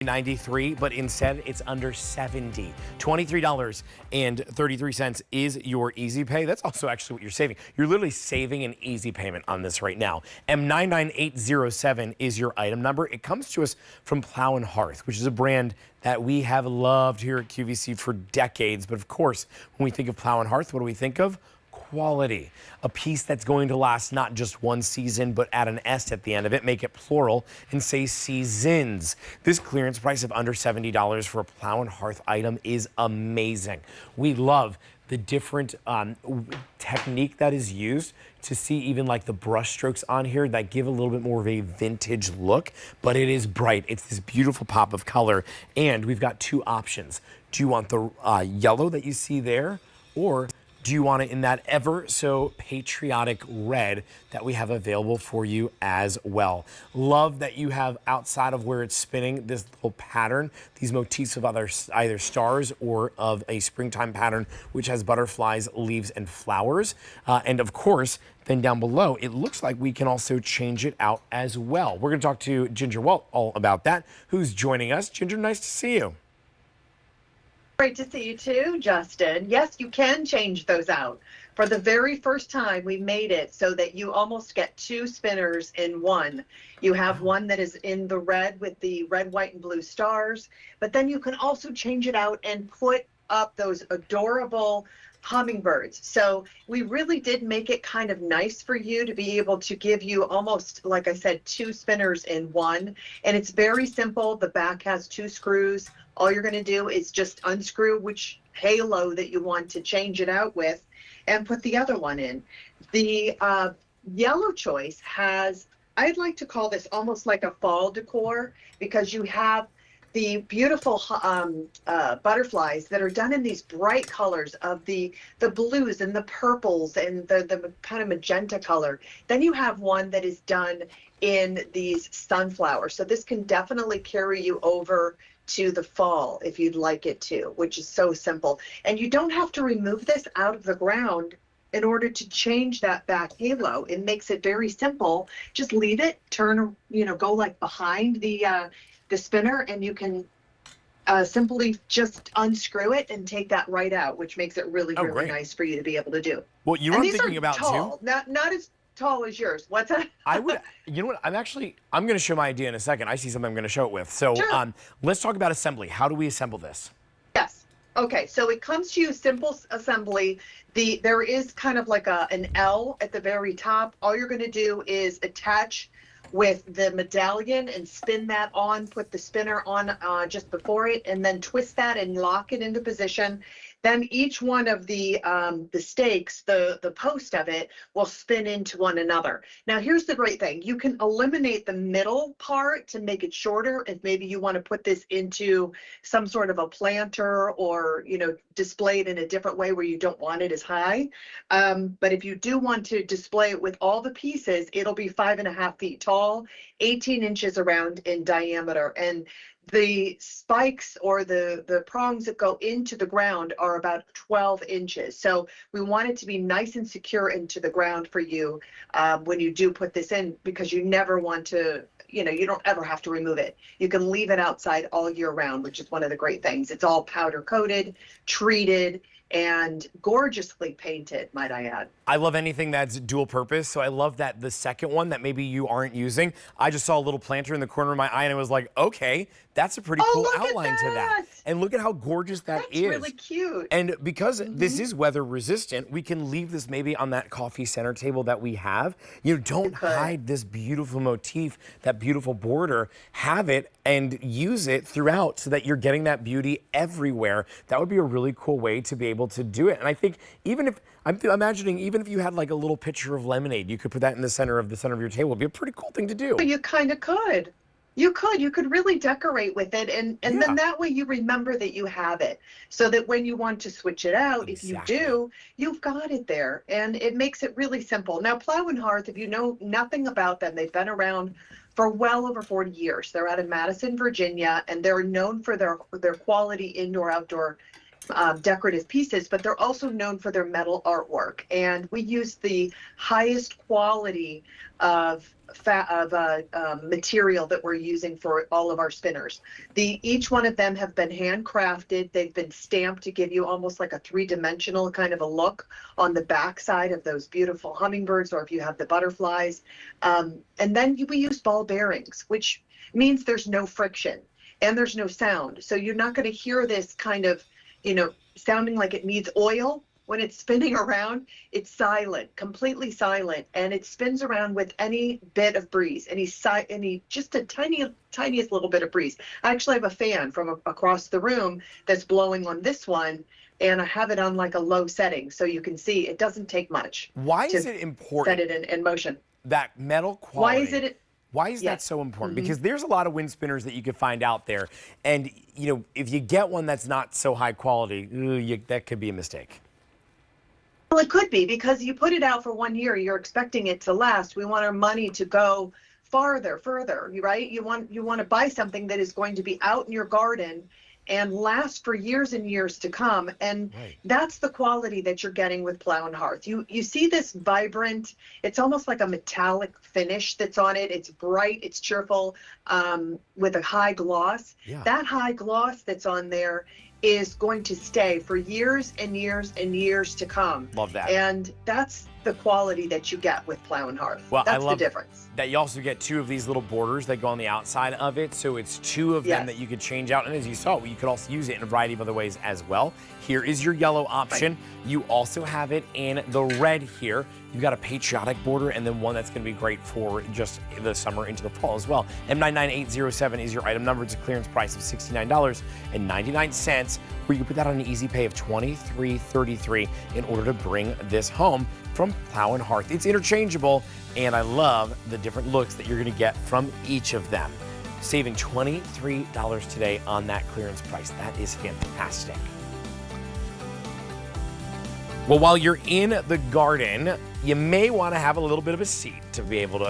93, but instead it's under 70. $23.33 is your easy pay. That's also actually what you're saving. You're literally saving an easy payment on this right now. M99807 is your item number. It comes to us from Plow and Hearth, which is a brand that we have loved here at QVC for decades. But of course, when we think of Plow and Hearth, what do we think of? Quality. A piece that's going to last not just one season, but add an S at the end of it, make it plural, and say seasons. This clearance price of under $70 for a Plow and Hearth item is amazing. We love the different technique that is used to see even like the brush strokes on here that give a little bit more of a vintage look, but it is bright. It's this beautiful pop of color, and we've got two options. Do you want the yellow that you see there, or do you want it in that ever so patriotic red that we have available for you as well? Love that you have, outside of where it's spinning, this little pattern, these motifs of either stars or of a springtime pattern, which has butterflies, leaves, and flowers. And of course, then down below, it looks like we can also change it out as well. We're gonna talk to Ginger Walt all about that, who's joining us. Ginger, nice to see you. Great to see you too, Justin. Yes, you can change those out. For the very first time, we made it so that you almost get two spinners in one. You have one that is in the red with the red, white, and blue stars, but then you can also change it out and put up those adorable hummingbirds. So we really did make it kind of nice for you to be able to give you almost, like I said, two spinners in one. And it's very simple. The back has two screws. All you're going to do is just unscrew which halo that you want to change it out with and put the other one in. The yellow choice has, I'd like to call this almost like a fall decor, because you have the beautiful butterflies that are done in these bright colors of the blues and the purples and the kind of magenta color. Then you have one that is done in these sunflowers. So this can definitely carry you over to the fall if you'd like it to, which is so simple. And you don't have to remove this out of the ground in order to change that back halo. It makes it very simple. Just leave it, turn, go like behind the spinner, and you can simply just unscrew it and take that right out, which makes it really, really nice for you to be able to do. Well, you were thinking about tall, too. Not as tall as yours. What's that? You know what? I'm going to show my idea in a second. I see something I'm going to show it with. So sure. Let's talk about assembly. How do we assemble this? Yes. Okay, so it comes to you simple assembly. There is kind of like an L at the very top. All you're going to do is attach with the medallion and spin that on, put the spinner on just before it, and then twist that and lock it into position. Then each one of the stakes, the post of it, will spin into one another. Now, here's the great thing. You can eliminate the middle part to make it shorter if maybe you want to put this into some sort of a planter or, display it in a different way where you don't want it as high. But if you do want to display it with all the pieces, it'll be 5.5 feet tall, 18 inches around in diameter. And the spikes or the prongs that go into the ground are about 12 inches. So we want it to be nice and secure into the ground for you when you do put this in, because you never want to, you don't ever have to remove it. You can leave it outside all year round, which is one of the great things. It's all powder coated, treated, and gorgeously painted, might I add. I love anything that's dual purpose, so I love that the second one that maybe you aren't using, I just saw a little planter in the corner of my eye and I was like, okay, that's a pretty cool outline to that. And look at how gorgeous that's is. That's really cute. And because this is weather resistant, we can leave this maybe on that coffee center table that we have. Don't hide this beautiful motif, that beautiful border. Have it and use it throughout so that you're getting that beauty everywhere. That would be a really cool way to be able to do it. And I think even if, I'm imagining even if you had like a little pitcher of lemonade, you could put that in the center of your table. It'd be a pretty cool thing to do. You kind of could. You could really decorate with it, and then that way you remember that you have it, so that when you want to switch it out, if you do, you've got it there, and it makes it really simple. Now, Plow and Hearth, if you know nothing about them, they've been around for well over 40 years. They're out of Madison, Virginia, and they're known for their quality indoor-outdoor decorative pieces, but they're also known for their metal artwork. And we use the highest quality of material that we're using for all of our spinners. Each one of them have been handcrafted. They've been stamped to give you almost like a three-dimensional kind of a look on the back side of those beautiful hummingbirds, or if you have the butterflies. And then we use ball bearings, which means there's no friction and there's no sound. So you're not going to hear this kind of, sounding like it needs oil. When it's spinning around, it's silent, completely silent, and it spins around with any bit of breeze, just a tiniest little bit of breeze. I actually have a fan from across the room that's blowing on this one, and I have it on like a low setting, so you can see it doesn't take much. Why is it important? Set it in motion. That metal quality. Why is Yeah. that so important? Because there's a lot of wind spinners that you can find out there, and if you get one that's not so high quality, that could be a mistake. Well, it could be, because you put it out for 1 year, you're expecting it to last. We want our money to go further, right? You want to buy something that is going to be out in your garden and last for years and years to come. And that's the quality that you're getting with Plow and Hearth. You see this vibrant, it's almost like a metallic finish that's on it. It's bright, it's cheerful, with a high gloss. Yeah. That high gloss that's on there is going to stay for years and years and years to come. Love that. And that's the quality that you get with Plow and Hearth. Well, that's I love the difference. that you also get 2 of these little borders that go on the outside of it. So it's 2 of them that you could change out. And as you saw, you could also use it in a variety of other ways as well. Here is your yellow option. You also have it in the red here. You've got a patriotic border, and then one that's going to be great for just the summer into the fall as well. M99807 is your item number. It's a clearance price of $69.99, where you can put that on an easy pay of $23.33 in order to bring this home from Plow and Hearth. It's interchangeable, and I love the different looks that you're going to get from each of them. Saving $23 today on that clearance price. That is fantastic. Well, while you're in the garden, you may want to have a little bit of a seat to be able to